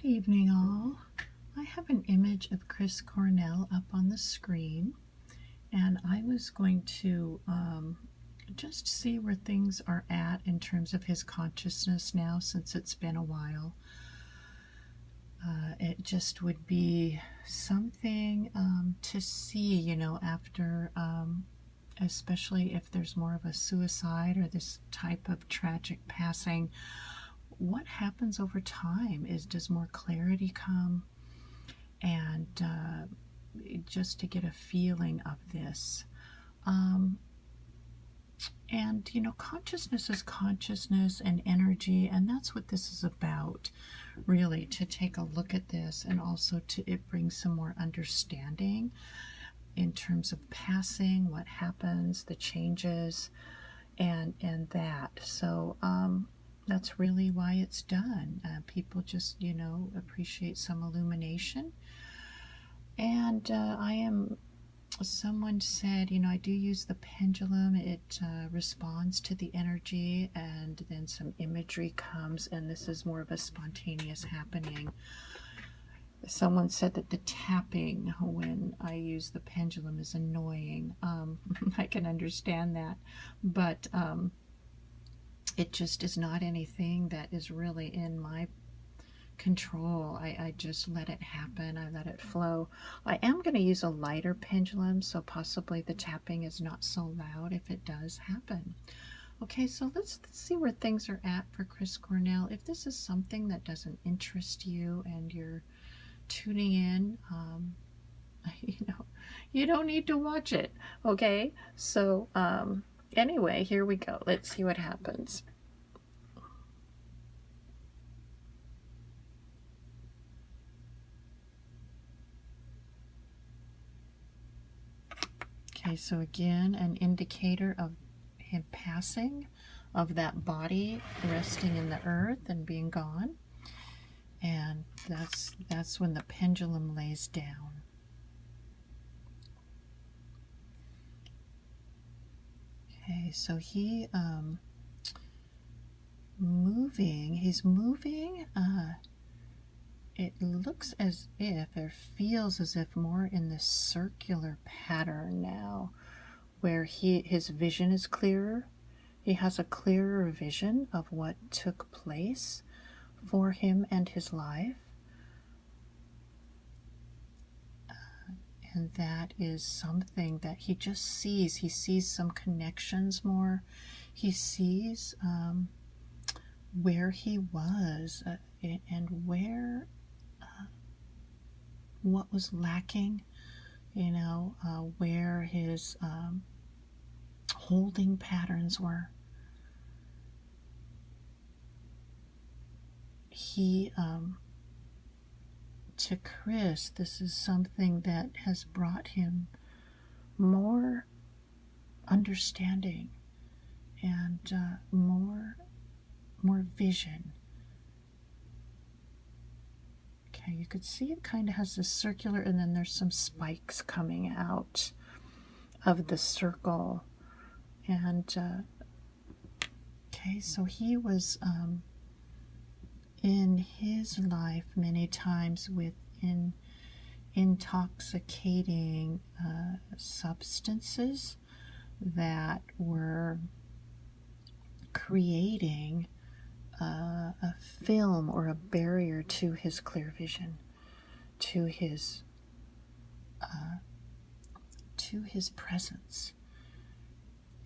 evening, all. I have an image of Chris Cornell up on the screen, and I was going to just see where things are at in terms of his consciousness now, since it's been a while. It just would be something to see, after, especially if there's more of a suicide or this type of tragic passing. What happens over time does more clarity come, and just to get a feeling of this. And consciousness is consciousness and energy, and that's what this is about, really, to take a look at this, and also it brings some more understanding in terms of passing, what happens, the changes, and that. So that's really why it's done. People just, appreciate some illumination. And someone said, I do use the pendulum. It responds to the energy, and then some imagery comes, and this is more of a spontaneous happening. Someone said that the tapping when I use the pendulum is annoying. I can understand that, but it just is not anything that is really in my control. I just let it happen. I let it flow. I am going to use a lighter pendulum, so possibly the tapping is not so loud if it does happen. Okay, so let's see where things are at for Chris Cornell. If this is something that doesn't interest you and you're tuning in, you don't need to watch it. Okay, so anyway, here we go. Let's see what happens. Okay, so again, an indicator of him passing, of that body resting in the earth and being gone. And that's when the pendulum lays down. Okay, so he's moving. It looks as if, or feels as if, more in this circular pattern now, where his vision is clearer. He has a clearer vision of what took place for him and his life. And that is something that he just sees. He sees some connections more. He sees where he was and where what was lacking, where his holding patterns were. To Chris, this is something that has brought him more understanding and more vision. Okay, you could see it kind of has this circular, and then there's some spikes coming out of the circle. And okay, so he was in his life many times with intoxicating substances that were creating a film or a barrier to his clear vision, to his presence.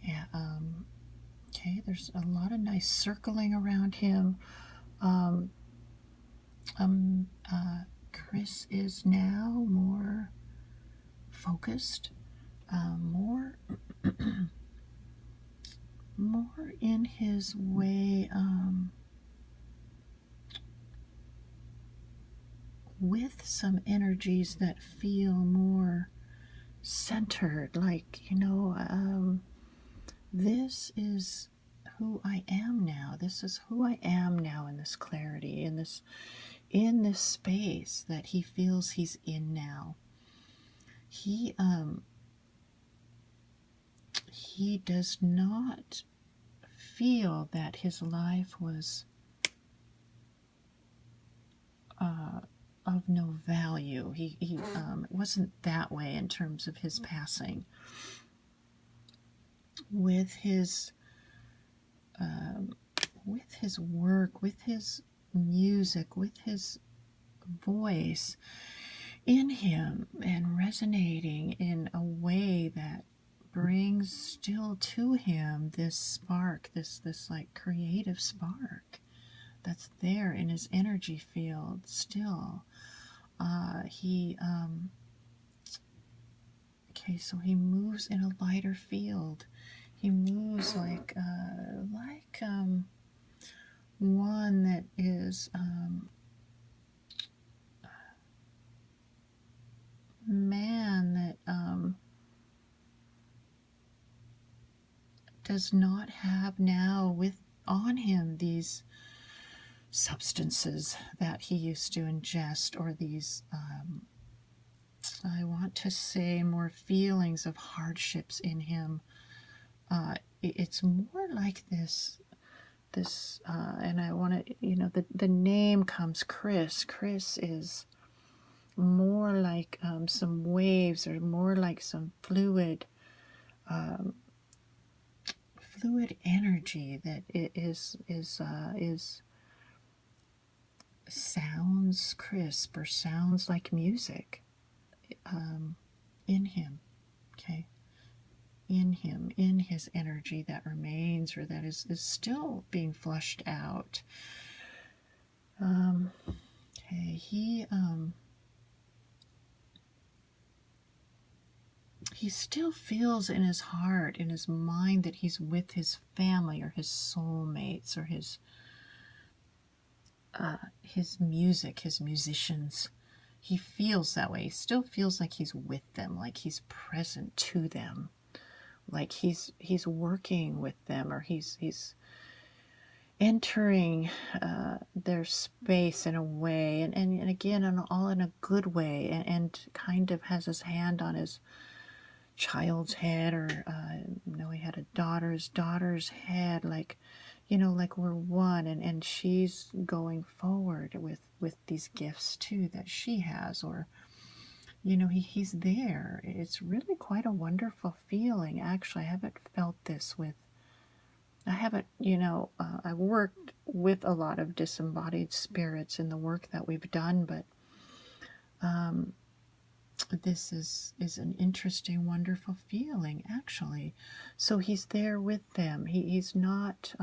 Yeah. Okay, there's a lot of nice circling around him. Chris is now more focused, more in his way, with some energies that feel more centered, like, this is who I am now. This is who I am now in this clarity, in this space that he feels he's in now. He does not feel that his life was no value. He wasn't that way in terms of his passing. With his work, with his music, with his voice in him, and resonating in a way that brings still to him this spark, this like creative spark that's there in his energy field still. So he moves in a lighter field. He moves like one that is man that does not have now on him these substances that he used to ingest, or these I want to say more feelings of hardships in him. It's more like this, and I want to, the name comes Chris. Chris is more like some waves, or more like some fluid energy that is sounds crisp, or sounds like music in him. Okay. In him, in his energy that remains, or that is still being flushed out. Okay, he still feels in his heart, in his mind, that he's with his family, or his soulmates, or his music, his musicians. He feels that way. He still feels like he's with them, like he's present to them, like he's working with them, or he's entering their space in a way, and again, all in a good way, and kind of has his hand on his child's head, or he had a daughter's head, like we're one, and she's going forward with these gifts too that she has, or he's there. It's really quite a wonderful feeling. Actually, I haven't felt this I worked with a lot of disembodied spirits in the work that we've done, but this is an interesting, wonderful feeling, actually. So he's there with them. He's not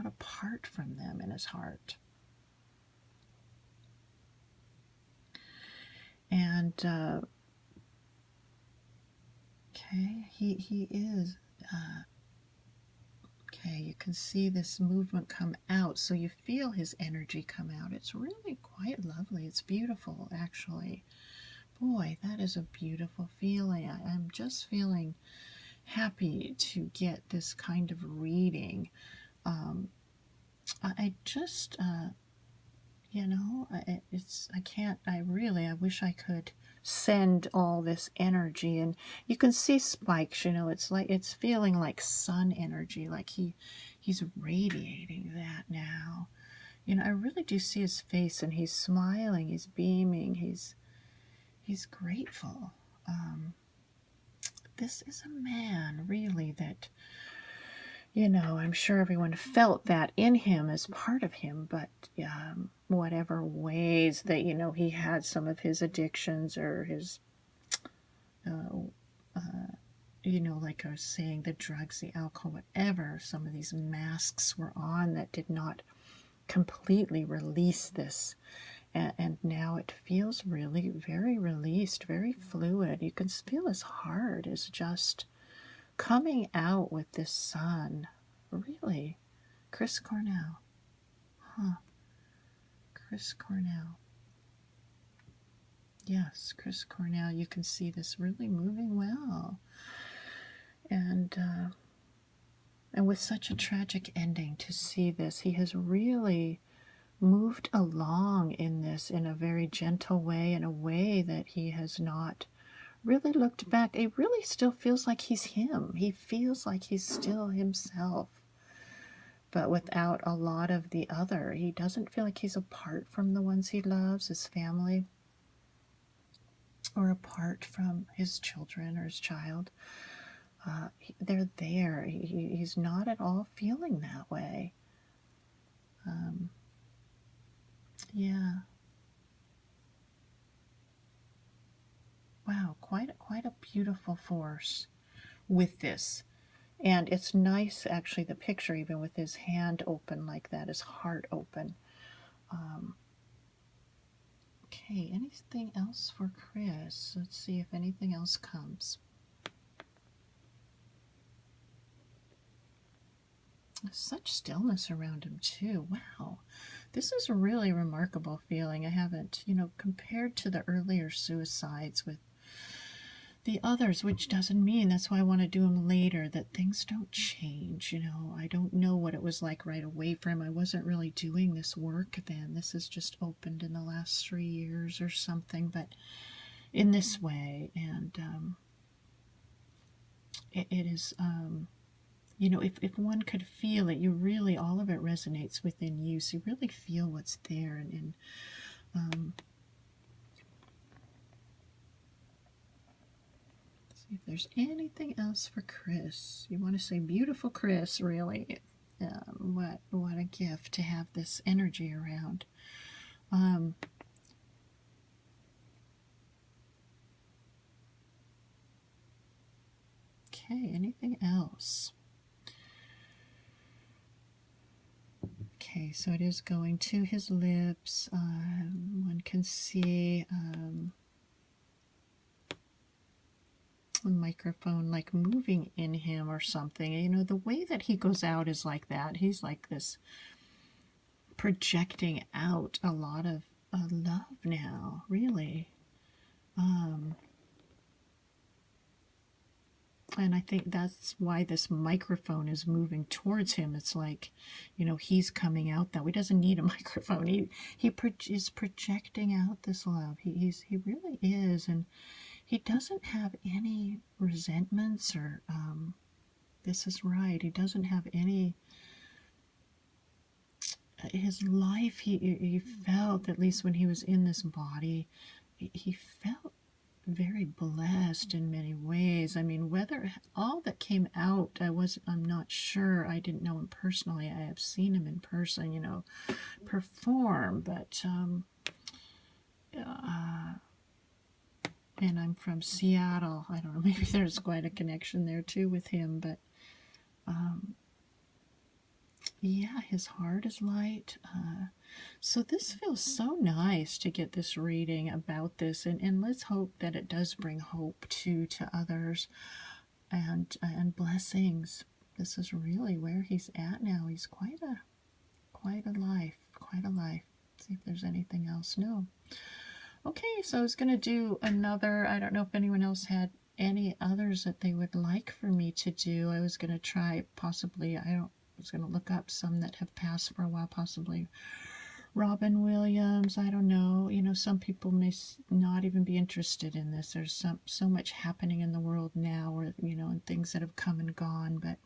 apart from them in his heart. And okay, he is. Okay, you can see this movement come out, so you feel his energy come out. It's really quite lovely. It's beautiful, actually. Boy, that is a beautiful feeling. I'm just feeling happy to get this kind of reading. I just, I wish I could send all this energy, and you can see spikes, it's feeling like sun energy, like he's radiating that now. I really do see his face, and he's smiling, he's beaming, he's grateful. This is a man, really, that I'm sure everyone felt that in him as part of him, but whatever ways that, he had some of his addictions, or his, like I was saying, the drugs, the alcohol, whatever, some of these masks were on that did not completely release this. And now it feels really very released, very fluid. You can feel his heart is just coming out with this sun. Really. Chris Cornell. Chris Cornell. Yes, Chris Cornell. You can see this really moving well. And with such a tragic ending, to see this, he has really moved along in this in a very gentle way, in a way that he has not really looked back. It really still feels like he's him. He feels like he's still himself. but without a lot of the other. He doesn't feel like he's apart from the ones he loves, his family, or apart from his children or his child. They're there. He's not at all feeling that way. Yeah. Wow, quite a beautiful force with this. And it's nice, actually, the picture, even with his hand open like that, his heart open. Okay, anything else for Chris? Let's see if anything else comes. Such stillness around him, too. Wow. This is a really remarkable feeling. I haven't, compared to the earlier suicides with the others, which doesn't mean, that's why I want to do them later, that things don't change. I don't know what it was like right away for him. I wasn't really doing this work then. This has just opened in the last 3 years or something, but in this way. And it is, if one could feel it, you really, all of it resonates within you. So you really feel what's there. And see if there's anything else for Chris. You want to say beautiful Chris, really. What a gift to have this energy around. Okay, anything else? Okay, so it is going to his lips. One can see a microphone like moving in him or something. The way that he goes out is like that. He's like this, projecting out a lot of love now, really. And I think that's why this microphone is moving towards him. It's like, he's coming out that way. He doesn't need a microphone. He is projecting out this love. He really is. And he doesn't have any resentments or, this is right, he doesn't have any, his life, he felt, at least when he was in this body, he felt very blessed in many ways. I mean, whether all that came out, I'm not sure. I didn't know him personally. I have seen him in person, perform, but and I'm from Seattle. I don't know, maybe there's quite a connection there too with him, but yeah, his heart is light. So this feels so nice to get this reading about this, and let's hope that it does bring hope to others and blessings. This is really where he's at now. He's quite a life, quite a life. Let's see if there's anything else. No. Okay, so I was going to do another. I don't know if anyone else had any others that they would like for me to do. I was going to try possibly, I was going to look up some that have passed for a while, possibly Robin Williams. I don't know. Some people may not even be interested in this. There's so much happening in the world now, or and things that have come and gone. But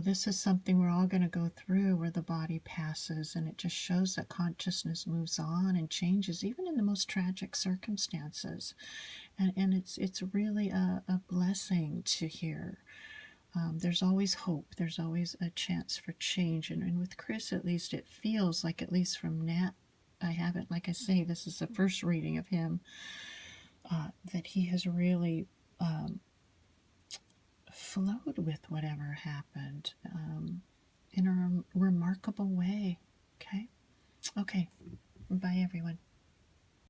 this is something we're all going to go through, where the body passes, and it just shows that consciousness moves on and changes, even in the most tragic circumstances. And it's really a blessing to hear. There's always hope. There's always a chance for change. And with Chris, at least, it feels like, at least from Nat, I haven't, like I say, this is the first reading of him, that he has really flowed with whatever happened in a remarkable way. Okay? Okay. Bye, everyone.